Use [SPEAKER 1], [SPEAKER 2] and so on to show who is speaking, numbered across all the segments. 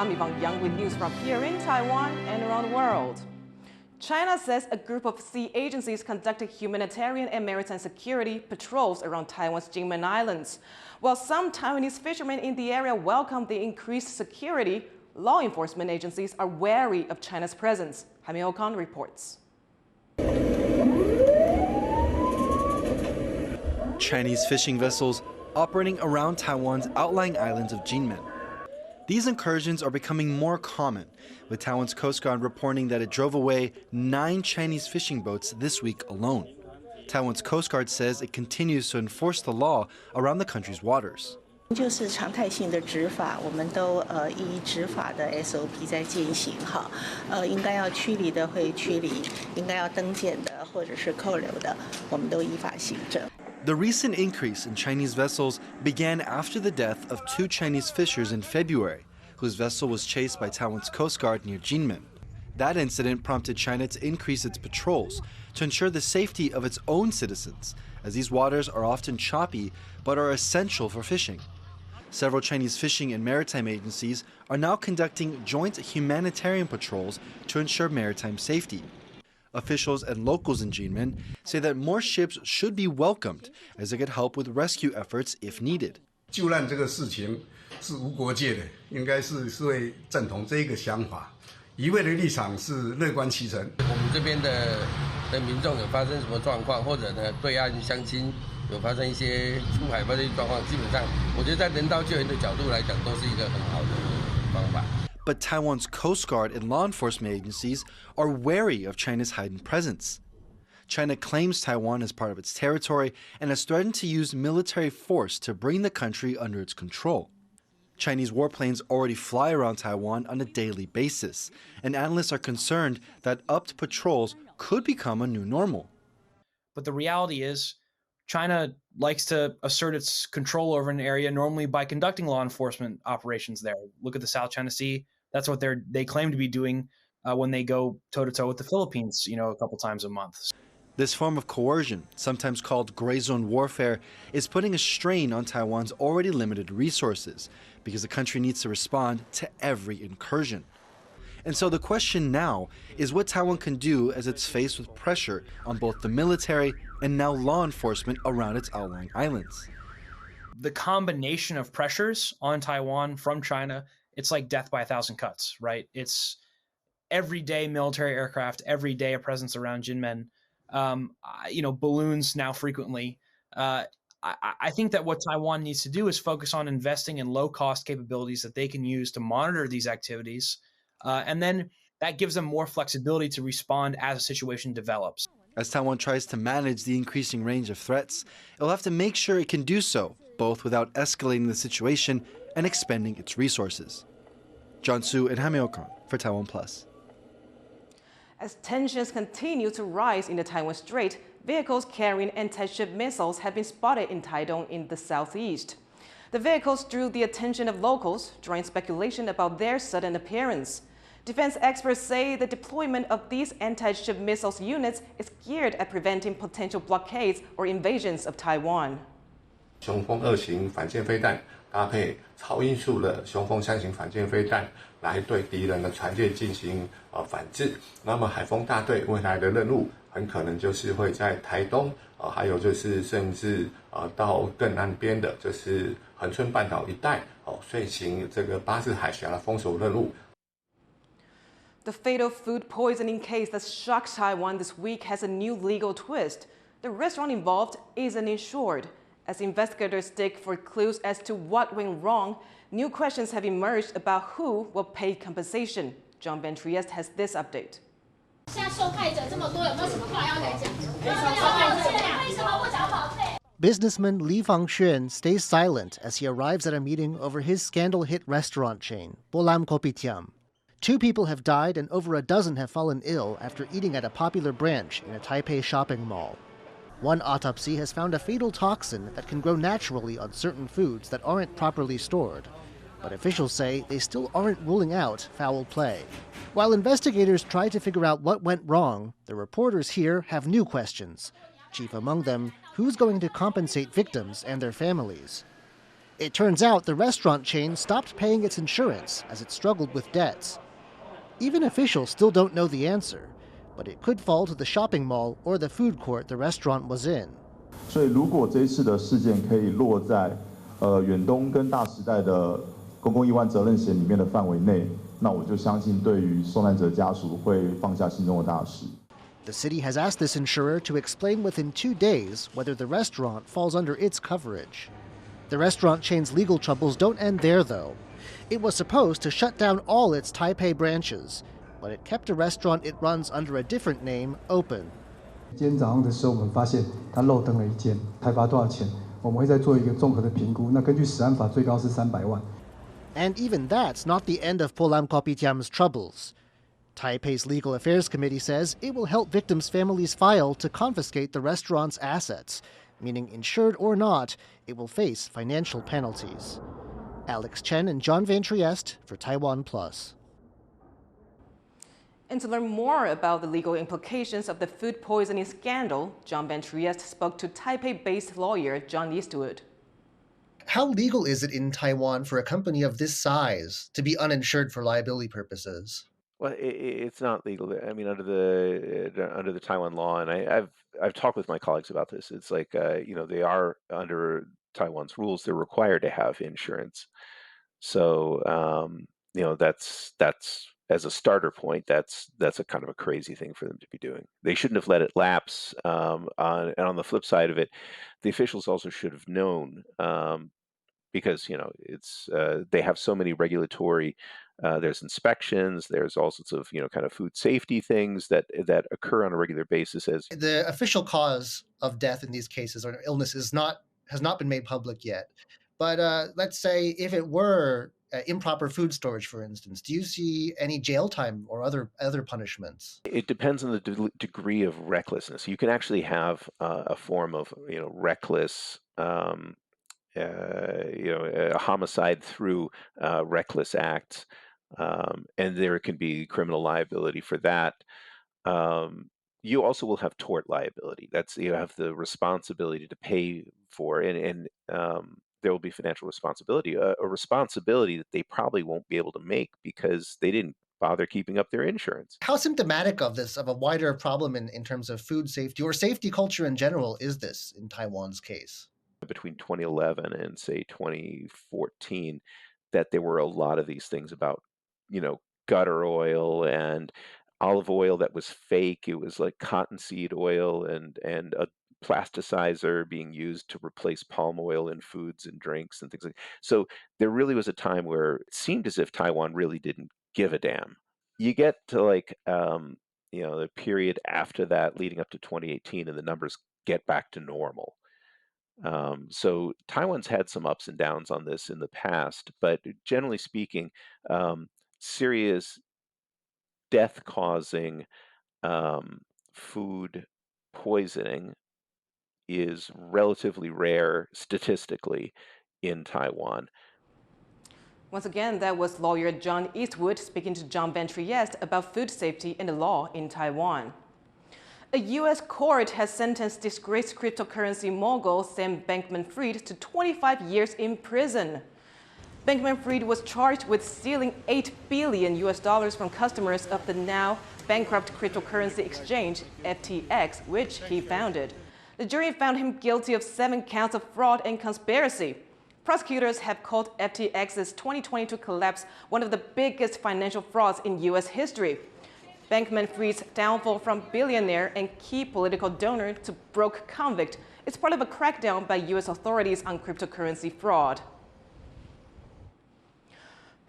[SPEAKER 1] I'm Yvonne with news from here in Taiwan and around the world. China says a group of sea agencies conducted humanitarian and maritime security patrols around Taiwan's Kinmen Islands. While some Taiwanese fishermen in the area welcome the increased security, law enforcement agencies are wary of China's presence. Ing-wen reports.
[SPEAKER 2] Chinese fishing vessels operating around Taiwan's outlying islands of Kinmen. These incursions are becoming more common, with Taiwan's Coast Guard reporting that it drove away 9 Chinese fishing boats this week alone. Taiwan's Coast Guard says it continues to enforce the law around the country's waters.
[SPEAKER 3] 就是常态性的执法，我们都依执法的 SOP 在进行哈。应该要驱离的会驱离，应该要登检的或者是扣留的，我们都依法行政。
[SPEAKER 2] The recent increase in Chinese vessels began after the death of 2 Chinese fishers in February, whose vessel was chased by Taiwan's Coast Guard near Kinmen. That incident prompted China to increase its patrols to ensure the safety of its own citizens, as these waters are often choppy but are essential for fishing. Several Chinese fishing and maritime agencies are now conducting joint humanitarian patrols to ensure maritime safety. Officials and locals in Kinmen say that more ships should be welcomed as they could help with rescue efforts if needed.
[SPEAKER 4] 救难这个事情是无国界的，应该是会赞同这个想法。一味的立场是乐观其成。
[SPEAKER 5] 我们这边的民众有发生什么状况，或者呢对岸乡亲有发生一些出海发生状况，基本上我觉得在人道救援的角度来讲，都是一个很好的方法。
[SPEAKER 2] But Taiwan's Coast Guard and law enforcement agencies are wary of China's heightened presence. China claims Taiwan as part of its territory and has threatened to use military force to bring the country under its control. Chinese warplanes already fly around Taiwan on a daily basis, and analysts are concerned that upped patrols could become a new normal.
[SPEAKER 6] But the reality is, China likes to assert its control over an area normally by conducting law enforcement operations there. Look at the South China Sea. That's what they claim to be doing when they go toe-to-toe with the Philippines, a couple times a month.
[SPEAKER 2] This form of coercion, sometimes called gray zone warfare, is putting a strain on Taiwan's already limited resources because the country needs to respond to every incursion. And so the question now is what Taiwan can do as it's faced with pressure on both the military and now law enforcement around its outlying islands.
[SPEAKER 6] The combination of pressures on Taiwan from China, it's like death by 1,000 cuts, right? It's everyday military aircraft, every day a presence around Kinmen, balloons now frequently. I think that what Taiwan needs to do is focus on investing in low-cost capabilities that they can use to monitor these activities, and then that gives them more flexibility to respond as a situation develops.
[SPEAKER 2] As Taiwan tries to manage the increasing range of threats, it'll have to make sure it can do so, both without escalating the situation and expending its resources. John Su and Ing-wen for TaiwanPlus.
[SPEAKER 1] As tensions continue to rise in the Taiwan Strait, vehicles carrying antiship missiles have been spotted in Taitung in the southeast. The vehicles drew the attention of locals, drawing speculation about their sudden appearance. Defense experts say the deployment of these anti-ship missiles units is geared at preventing potential blockades or invasions of Taiwan.
[SPEAKER 7] 雄风2型反舰飞弹搭配超音速的雄风3型反舰飞弹，来对敌人的船舰进行反制。那么海风大队未来的任务很可能就是会在台东，还有就是甚至到更南边的，就是恒春半岛一带，遂行这个巴士海峡的封锁任务。
[SPEAKER 1] The fatal food poisoning case that shocked Taiwan this week has a new legal twist. The restaurant involved isn't insured. As investigators dig for clues as to what went wrong, new questions have emerged about who will pay compensation. John Van Trieste has this update.
[SPEAKER 8] Businessman Li Fangxuan stays silent as he arrives at a meeting over his scandal-hit restaurant chain, Plum Kopitiam. 2 people have died and over a dozen have fallen ill after eating at a popular branch in a Taipei shopping mall. One autopsy has found a fatal toxin that can grow naturally on certain foods that aren't properly stored. But officials say they still aren't ruling out foul play. While investigators try to figure out what went wrong, the reporters here have new questions. Chief among them, who's going to compensate victims and their families? It turns out the restaurant chain stopped paying its insurance as it struggled with debts. Even officials still don't know the answer, but it could fall to the shopping mall or the food court the restaurant was in.
[SPEAKER 9] 所以，如果这一次的事件可以落在远东跟大时代的公共意外责任险里面的范围内，那我就相信对于受难者家属会放下心中的大石。
[SPEAKER 8] The city has asked this insurer to explain within 2 days whether the restaurant falls under its coverage. The restaurant chain's legal troubles don't end there, though. It was supposed to shut down all its Taipei branches, but it kept a restaurant it runs under a different name open.
[SPEAKER 10] 今天早上的时候，我们发现它漏登了一间，开罚多少钱？我们会再做一个综合的评估。那根据食安法，最高是300万。
[SPEAKER 8] And even that's not the end of Plum Kopitiam's troubles. Taipei's Legal Affairs Committee says it will help victims' families file to confiscate the restaurant's assets, meaning insured or not, it will face financial penalties. Alex Chen and John Van Trieste for TaiwanPlus.
[SPEAKER 1] And to learn more about the legal implications of the food poisoning scandal, John Van Trieste spoke to Taipei-based lawyer John Eastwood.
[SPEAKER 8] How legal is it in Taiwan for a company of this size to be uninsured for liability purposes?
[SPEAKER 11] Well, it's not legal. I mean, under the Taiwan law, and I've talked with my colleagues about this. It's like they are under Taiwan's rules. They're required to have insurance. So that's as a starter point. That's a kind of a crazy thing for them to be doing. They shouldn't have let it lapse. And on the flip side of it, the officials also should have known because it's they have so many regulatory. There's inspections. There's all sorts of kind of food safety things that occur on a regular basis. As
[SPEAKER 8] the official cause of death in these cases or illness has not been made public yet. But let's say if it were improper food storage, for instance, do you see any jail time or other punishments? It
[SPEAKER 11] depends on the degree of recklessness. You can actually have a form of reckless. A homicide through reckless acts, and there can be criminal liability for that. You also will have tort liability. That's you have the responsibility to pay for, and there will be financial responsibility, a responsibility that they probably won't be able to make because they didn't bother keeping up their insurance.
[SPEAKER 8] How symptomatic of a wider problem in terms of food safety or safety culture in general is this in Taiwan's case?
[SPEAKER 11] Between 2011 and say 2014, that there were a lot of these things about, gutter oil and olive oil that was fake. It was like cottonseed oil and a plasticizer being used to replace palm oil in foods and drinks and things like that. So there really was a time where it seemed as if Taiwan really didn't give a damn. You get to the period after that leading up to 2018 and the numbers get back to normal. So Taiwan's had some ups and downs on this in the past, but generally speaking, serious death-causing food poisoning is relatively rare statistically in Taiwan.
[SPEAKER 1] Once again, that was lawyer John Eastwood speaking to John Van Trieste about food safety and the law in Taiwan. A U.S. court has sentenced disgraced cryptocurrency mogul Sam Bankman-Fried to 25 years in prison. Bankman-Fried was charged with stealing $8 billion from customers of the now bankrupt cryptocurrency exchange FTX, which he founded. The jury found him guilty of 7 counts of fraud and conspiracy. Prosecutors have called FTX's 2022 collapse one of the biggest financial frauds in U.S. history. Bankman-Fried's downfall from billionaire and key political donor to broke convict is part of a crackdown by U.S. authorities on cryptocurrency fraud.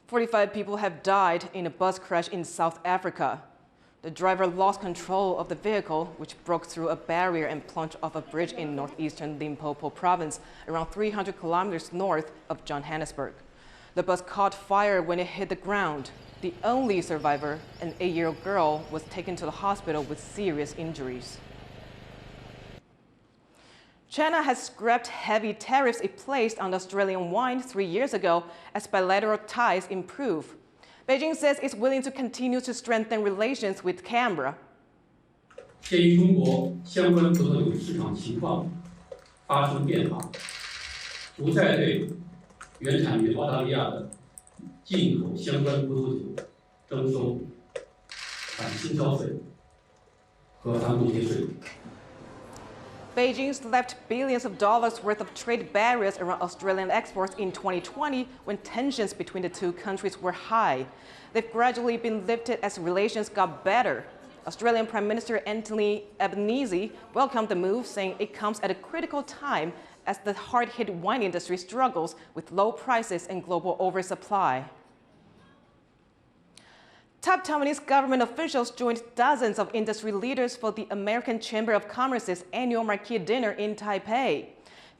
[SPEAKER 1] 45 people have died in a bus crash in South Africa. The driver lost control of the vehicle, which broke through a barrier and plunged off a bridge in northeastern Limpopo province, around 300 kilometers north of Johannesburg. The bus caught fire when it hit the ground. The only survivor, an 8-year-old girl, was taken to the hospital with serious injuries. China has scrapped heavy tariffs it placed on Australian wine 3 years ago as bilateral ties improve. Beijing says it's willing to continue to strengthen relations with Canberra.
[SPEAKER 12] 鉴于中国相关葡萄酒市场情况发生变化，不再对原产于澳大利亚的进口相关葡萄酒征收反倾销税和反补贴税。
[SPEAKER 1] Beijing slapped billions of dollars worth of trade barriers around Australian exports in 2020 when tensions between the two countries were high. They've gradually been lifted as relations got better. Australian Prime Minister Anthony Albanese welcomed the move, saying it comes at a critical time as the hard-hit wine industry struggles with low prices and global oversupply. Top Taiwanese government officials joined dozens of industry leaders for the American Chamber of Commerce's annual marquee dinner in Taipei.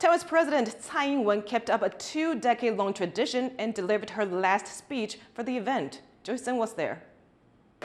[SPEAKER 1] Taiwan's President Tsai Ing-wen kept up a 2-decade-long tradition and delivered her last speech for the event. Joyson was there.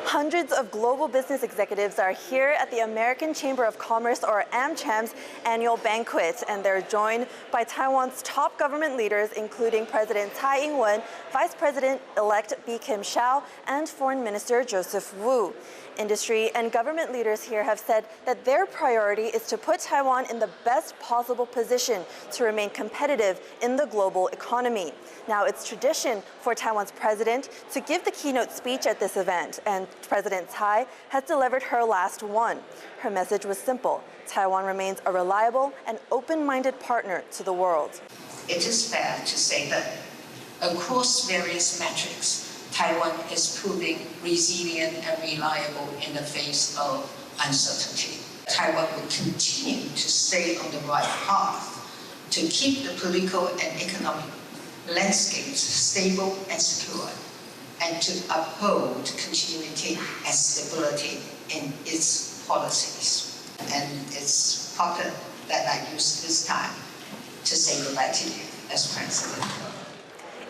[SPEAKER 13] Hundreds of global business executives are here at the American Chamber of Commerce, or AmCham's, annual banquet, and they're joined by Taiwan's top government leaders, including President Tsai Ing-wen, Vice President-elect Bi Khim-hsiao, and Foreign Minister Joseph Wu. Industry and government leaders here have said that their priority is to put Taiwan in the best possible position to remain competitive in the global economy. Now, it's tradition for Taiwan's president to give the keynote speech at this event, and President Tsai has delivered her last one. Her message was simple: Taiwan remains a reliable and open-minded partner to the world.
[SPEAKER 14] It is fair to say that across various metrics, Taiwan is proving resilient and reliable in the face of uncertainty. Taiwan will continue to stay on the right path to keep the political and economic landscapes stable and secure, and to uphold continuity and stability in its policies. And it's important that I use this time to say goodbye to you as President.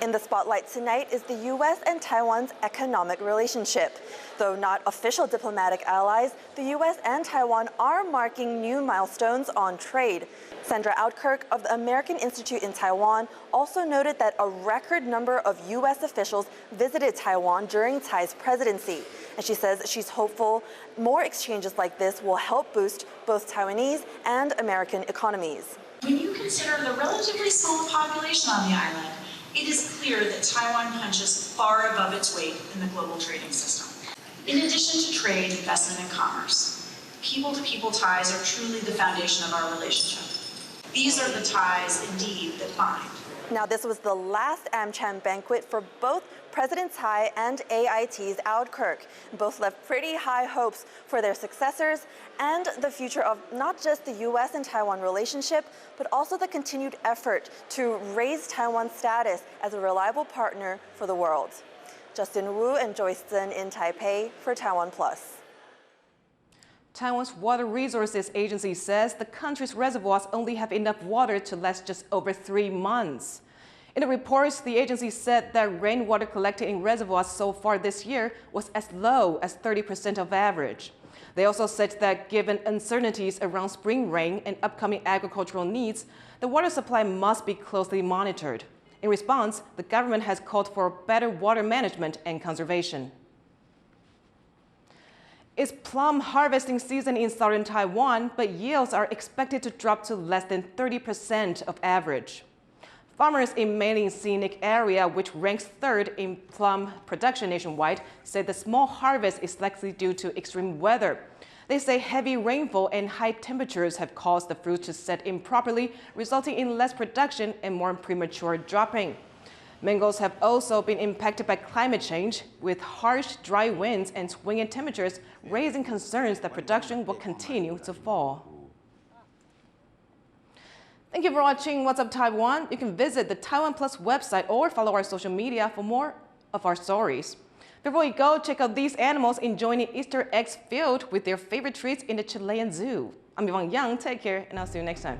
[SPEAKER 13] In the spotlight tonight is the U.S. and Taiwan's economic relationship. Though not official diplomatic allies, the U.S. and Taiwan are marking new milestones on trade. Sandra Outkirk of the American Institute in Taiwan also noted that a record number of U.S. officials visited Taiwan during Tsai's presidency. And she says she's hopeful more exchanges like this will help boost both Taiwanese and American economies.
[SPEAKER 15] When you consider the relatively small population on the island, it is clear that Taiwan punches far above its weight in the global trading system. In addition to trade, investment, and commerce, people-to-people ties are truly the foundation of our relationship. These are the ties, indeed, that bind.
[SPEAKER 13] Now, this was the last AmCham banquet for both President Tsai and AIT's Outkirk. Both left pretty high hopes for their successors and the future of not just the U.S. and Taiwan relationship, but also the continued effort to raise Taiwan's status as a reliable partner for the world. Justin Wu and Joyce Zhen in Taipei for TaiwanPlus.
[SPEAKER 1] Taiwan's Water Resources Agency says the country's reservoirs only have enough water to last just over 3 months. In the reports, the agency said that rainwater collected in reservoirs so far this year was as low as 30% of average. They also said that given uncertainties around spring rain and upcoming agricultural needs, the water supply must be closely monitored. In response, the government has called for better water management and conservation. It's plum harvesting season in southern Taiwan, but yields are expected to drop to less than 30% of average. Farmers in mainly scenic area, which ranks third in plum production nationwide, say the small harvest is likely due to extreme weather. They say heavy rainfall and high temperatures have caused the fruit to set improperly, resulting in less production and more premature dropping. Mangoes have also been impacted by climate change, with harsh, dry winds and swinging temperatures raising concerns that production will continue to fall. Thank you for watching What's Up Taiwan. You can visit the TaiwanPlus website or follow our social media for more of our stories. Before you go, check out these animals enjoying Easter eggs filled with their favorite treats in the Chilean Zoo. I'm Yvonne Young. Take care, and I'll see you next time.